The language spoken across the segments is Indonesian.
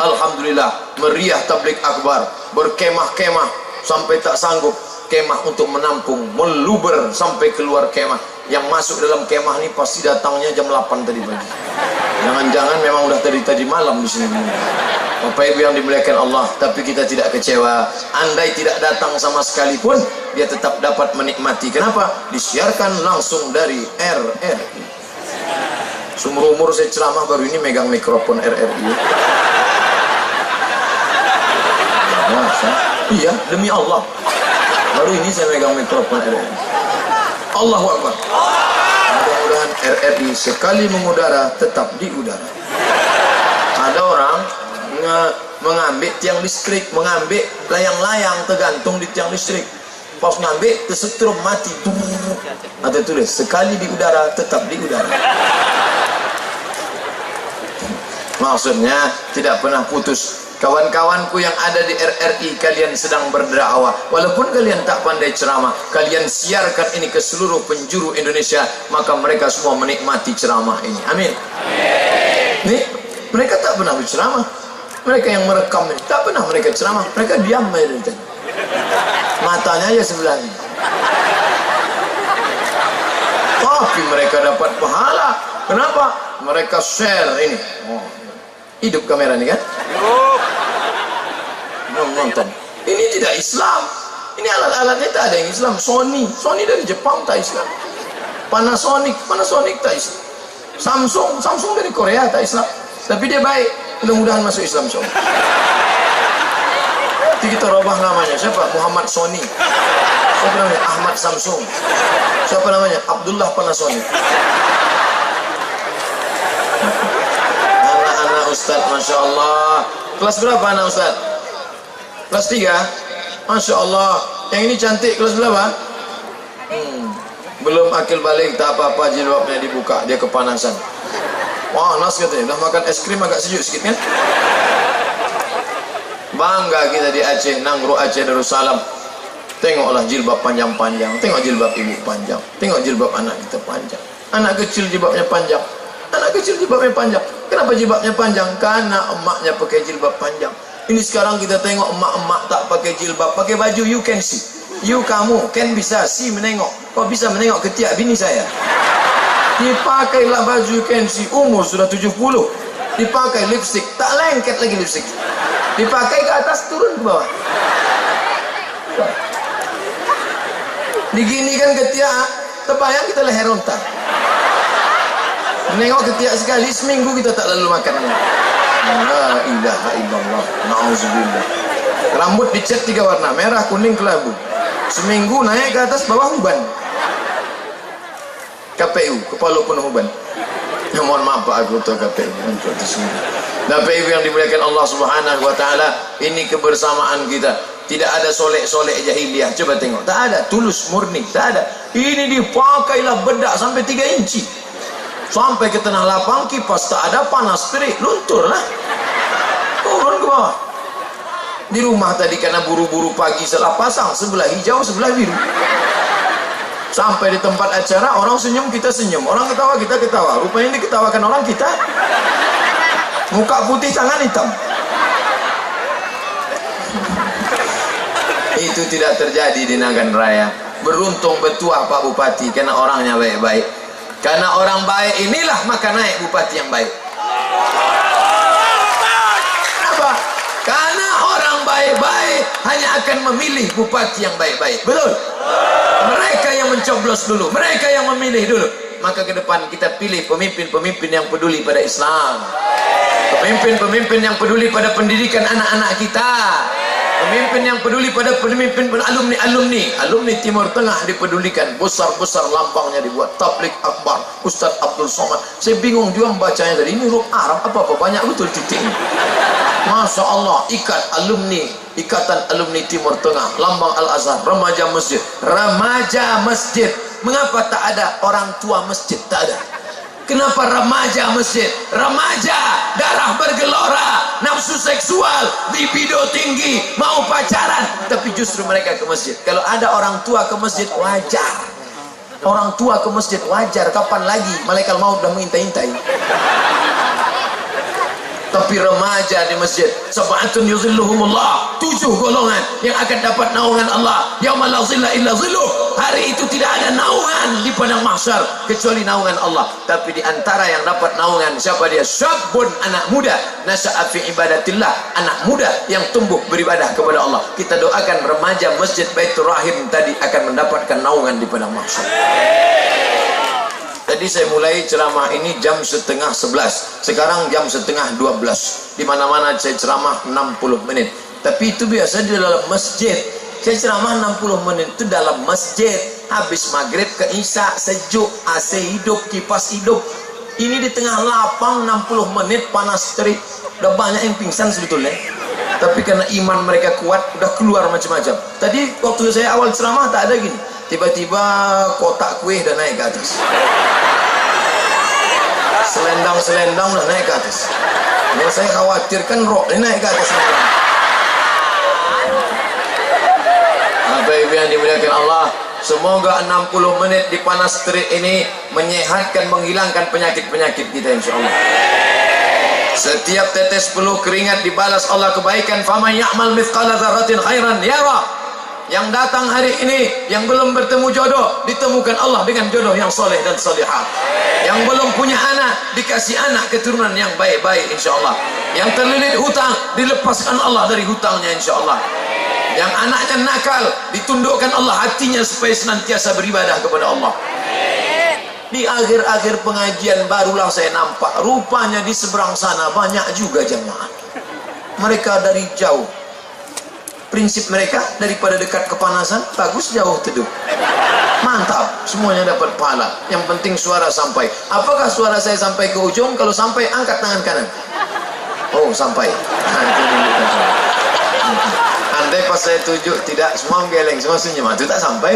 Alhamdulillah, meriah tabligh akbar, berkemah-kemah sampai tak sanggup kemah untuk menampung, meluber sampai keluar kemah. Yang masuk dalam kemah ini pasti datangnya jam 8 tadi pagi. Jangan-jangan memang udah tadi malam di sini. Bapak Ibu yang dimuliakan Allah, tapi kita tidak kecewa. Andai tidak datang sama sekali pun, dia tetap dapat menikmati. Kenapa? Disiarkan langsung dari RRI. Seumur umur saya ceramah, baru ini megang mikrofon RRI. Masa? Iya, demi Allah. Baru ini saya megang mikrofon RRI. Allahu Akbar. Mudah-mudahan RRI sekali mengudara tetap di udara. Ada orang mengambil tiang listrik, mengambil layang-layang tergantung di tiang listrik. Pas ngambil tersetrum mati. Ada tulis sekali di udara tetap di udara. Maksudnya tidak pernah putus. Kawan-kawanku yang ada di RRI, kalian sedang berdakwah. Walaupun kalian tak pandai ceramah, kalian siarkan ini ke seluruh penjuru Indonesia, maka mereka semua menikmati ceramah ini. Amin. Nih, mereka tak pernah berceramah. Mereka yang merekam ini, tak pernah mereka ceramah. Mereka diam aja. Matanya aja sebelah ini. Tapi mereka dapat pahala. Kenapa? Mereka share ini. Oh, hidup kamera ini kan? Nonton. Ini tidak Islam. Ini alat-alatnya tak ada yang Islam. Sony dari Jepang tak Islam. Panasonic tak Islam. Samsung dari Korea tak Islam. Tapi dia baik. Mudah-mudahan masuk Islam semua. Nanti kita robah namanya. Siapa? Muhammad Sony. Siapa namanya? Ahmad Samsung. Siapa namanya? Abdullah Panasonic. Anak-anak Ustadz, Masya Allah. Kelas berapa anak Ustadz? Kelas 3? Masya Allah. Yang ini cantik, kelas berapa? Belum akil balik, tak apa-apa, jilbabnya dibuka, dia kepanasan. Wah, nas katanya, udah makan es krim agak sejuk sedikit kan? Bangga kita di Aceh, Nangro Aceh Darussalam. Tengoklah jilbab panjang-panjang, tengok jilbab ibu panjang, tengok jilbab anak kita panjang. Anak kecil jilbabnya panjang. Anak kecil jilbabnya panjang. Kenapa jilbabnya panjang? Karena emaknya pakai jilbab panjang. Ini sekarang kita tengok emak-emak tak pakai jilbab, pakai baju you can see. You kamu kan bisa see menengok. Kau bisa menengok ketiak bini saya. Dipakailah baju you can see, umur sudah 70. Dipakai lipstick, tak lengket lagi lipstick. Dipakai ke atas turun ke bawah. Diginikan ketiak, terbayang kita leher ontar. Menengok ketiak sekali seminggu kita tak lalu makan. La ilaha illallah, na'udzubillah. Rambut dicat 3 warna, merah, kuning, kelabu. Seminggu naik ke atas, bawah uban. KPU, kepala penuh uban. Ya, mohon maaf Pak, aku tahu KPU. Bapak Ibu yang dimuliakan Allah Subhanahu wa taala, ini kebersamaan kita. Tidak ada solek-solek jahiliyah. Coba tengok, tak ada, tulus murni, tak ada. Ini dipakailah bedak sampai 3 inci. Sampai ke tanah lapang, kipas tak ada, panas terik, luntur lah. Turun ke bawah. Di rumah tadi karena buru-buru pagi salah pasang, sebelah hijau, sebelah biru. Sampai di tempat acara, orang senyum, kita senyum. Orang ketawa, kita ketawa. Rupanya yang diketawakan orang kita. Muka putih, tangan hitam. Itu tidak terjadi di Nagan Raya. Beruntung bertuah Pak Bupati, karena orangnya baik-baik. Karena orang baik inilah maka naik bupati yang baik. Kenapa? Karena orang baik-baik hanya akan memilih bupati yang baik-baik. Betul? Mereka yang mencoblos dulu, mereka yang memilih dulu. Maka ke depan kita pilih pemimpin-pemimpin yang peduli pada Islam. Pemimpin-pemimpin yang peduli pada pendidikan anak-anak kita. Pemimpin yang peduli pada pemimpin alumni Timur Tengah dipedulikan, besar-besar lambangnya dibuat, tabligh akbar, Ustaz Abdul Somad. Saya bingung juga membacanya tadi, ini huruf Arab apa banyak betul titiknya. Masya Allah, ikatan alumni Timur Tengah, lambang Al-Azhar, remaja masjid. Mengapa tak ada orang tua masjid? Tak ada. Kenapa remaja masjid? Remaja, darah bergelora, nafsu seksual, libido tinggi, mau pacaran, tapi justru mereka ke masjid. Kalau ada orang tua ke masjid, wajar. Orang tua ke masjid, wajar. Kapan lagi malaikat maut udah mengintai-intai. tapi remaja di masjid. Sab'atun yuzilluhumullah, 7 golongan yang akan dapat naungan Allah yauma la zilla illa zilluh. Hari itu tidak ada naungan di padang mahsyar kecuali naungan Allah. Tapi di antara yang dapat naungan siapa dia? Syabun, anak muda, nasya'a fi ibadatillah, anak muda yang tumbuh beribadah kepada Allah. Kita doakan remaja Masjid Baitur Rahim tadi akan mendapatkan naungan di padang mahsyar. Tadi saya mulai ceramah ini jam 10:30, sekarang jam 11:30. Di mana-mana saya ceramah 60 menit. Tapi itu biasa di dalam masjid. Saya ceramah 60 menit itu dalam masjid. Habis maghrib ke isya, sejuk, AC hidup, kipas hidup. Ini di tengah lapang 60 menit panas terik. Udah banyak yang pingsan sebetulnya. Tapi karena iman mereka kuat, udah keluar macam-macam. Tadi waktu saya awal ceramah tak ada gini. Tiba-tiba kotak kue dah naik ke atas. Selendang-selendang dah naik ke atas. Yang saya khawatirkan rok ini naik ke atas. Bapak-ibu yang dimuliakan Allah, semoga 60 menit di panas terik ini menyehatkan, menghilangkan penyakit-penyakit kita insyaallah. Setiap tetes peluh keringat dibalas Allah kebaikan. Faman ya'mal mithqala dzarratin khairan yara. Yang datang hari ini yang belum bertemu jodoh, ditemukan Allah dengan jodoh yang soleh dan solehah. Yang belum punya anak, dikasih anak keturunan yang baik-baik insyaallah. Yang terlilit hutang, dilepaskan Allah dari hutangnya insyaallah. Yang anaknya nakal, ditundukkan Allah hatinya supaya senantiasa beribadah kepada Allah. Di akhir-akhir pengajian barulah saya nampak, rupanya di seberang sana banyak juga jamaah. Mereka dari jauh. Prinsip mereka daripada dekat kepanasan, bagus jauh teduh. Mantap, semuanya dapat pahala. Yang penting suara sampai. Apakah suara saya sampai ke ujung? Kalau sampai, angkat tangan kanan. Oh, sampai. Nah, itu tunjukkan. Andai pas saya tunjuk tidak, semua geleng, semua senyum, itu tak sampai.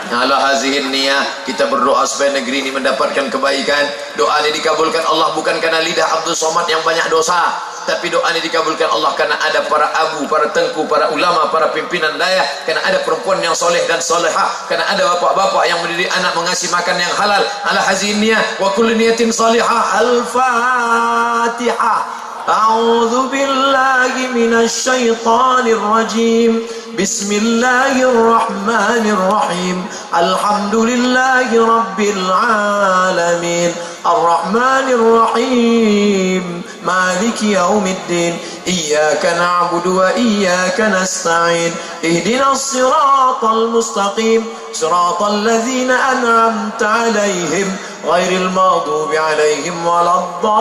Ala hazihin niyah, kita berdoa supaya negeri ini mendapatkan kebaikan. Doa ini dikabulkan Allah bukan karena lidah Abdul Somad yang banyak dosa, tapi doa ini dikabulkan Allah karena ada para abu, para tengku, para ulama, para pimpinan daya, karena ada perempuan yang soleh dan solehah, karena ada bapak-bapak yang mendidik anak mengasih makan yang halal. Ala hazihin niyah wa kulli niyatin salihah. Al-Fatihah. A'udzu billahi minasy syaithanir rajim. Bismillahirrahmanirrahim. Alhamdulillahi rabbil alamin. Arrahmanir rahim. Maliki yaumiddin. Iyyaka na'budu wa iyyaka nasta'in. Ihdinas siratal mustaqim. Siratal ladzina an'amta 'alaihim ghairil maghdubi 'alaihim waladdallin.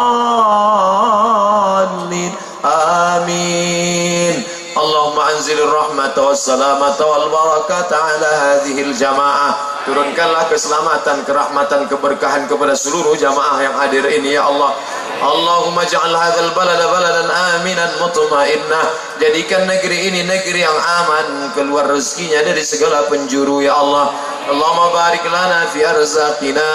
Amin. Allahumma anzilir rahmata wassalamata wal barakata ala hadhil jamaah. Turunkanlah keselamatan, kerahmatan, keberkahan kepada seluruh jamaah yang hadir ini ya Allah. Allahumma ja'al hadzal balada baladan aminan mutmainnah. Jadikan negeri ini negeri yang aman, keluar rezekinya dari segala penjuru ya Allah. Allahumma barik lana fi arzaqina.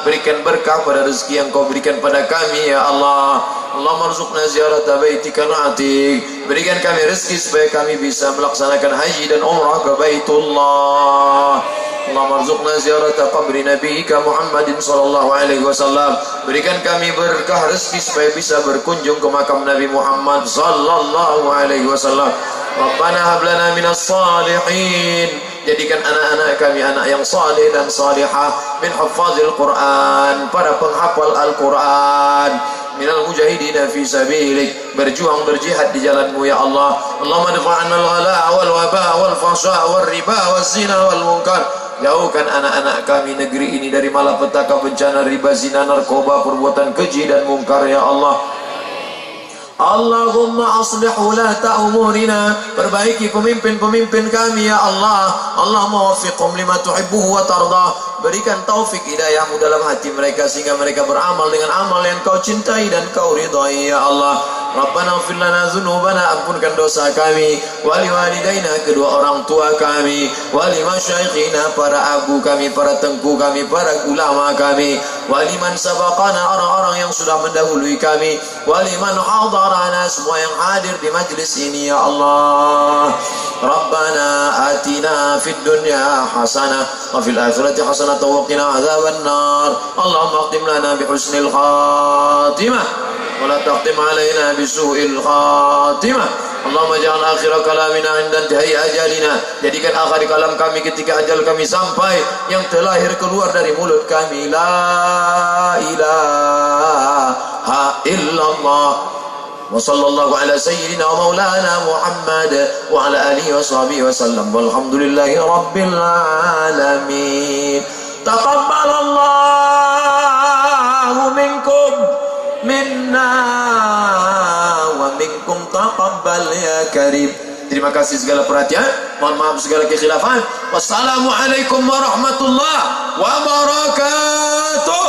Berikan berkah pada rezeki yang Kau berikan pada kami ya Allah. Allahumma arzuqna ziyarata baitikal atiq. Berikan kami rezeki supaya kami bisa melaksanakan haji dan umrah ke Baitullah. Allahumma arzuqna ziyarata qabri nabiyyika Muhammadin sallallahu alaihi wasallam. Berikan kami berkah rezeki supaya bisa berkunjung ke makam Nabi Muhammad sallallahu alaihi wasallam. Rabbana hab lana minas salihin. Jadikan anak-anak kami anak yang saleh dan salihah, min huffazil Quran, para penghafal Al-Quran, minal mujahidina fi sabilik, berjuang berjihad di jalanmu ya Allah. Allahumma dafa'anna al-ghala wal waba wal fahsya wal riba wal zina wal munkar. Jauhkan anak-anak kami negeri ini dari malapetaka, bencana, riba, zina, narkoba, perbuatan keji dan mungkar ya Allah. Allahumma aslih ulata umurina. Perbaiki pemimpin-pemimpin kami ya Allah. Allahumma wafiqhum lima tuhibbuhu wa tardah. Berikan taufik hidayahmu dalam hati mereka sehingga mereka beramal dengan amal yang Kau cintai dan Kau ridhai ya Allah. Rabbana ighfir lana dzunubana, ampunkan dosa kami, wali walidaina, kedua orang tua kami, wali masyaikhina, para abu kami, para tengku kami, para ulama kami, wali man sabaqana, orang-orang yang sudah mendahului kami, wali man hadarana, semua yang hadir di majlis ini ya Allah. Rabbana atina fid dunya hasanah wa fil akhirati hasanah wa qina adzabannar. Allahumma qdim lana bi husnil khatimah. ولا تختم علينا بسوء الخاتمة. Allahumma ja'al akhir kalamina 'inda intihai ajalina. Jadikan akhir kalam kami ketika ajal kami sampai, yang terlahir keluar dari mulut kami, la ilaha illallah. Wa sallallahu ala sayyidina wa maulana Muhammad wa ala alihi wa sahbihi wa sallam. Walhamdulillahi rabbil alamin. Taqabbalallahu minkum minna wa minkum taqabbal ya karim. Terima kasih segala perhatian. Mohon maaf segala kekhilafan. Wassalamualaikum warahmatullahi wabarakatuh.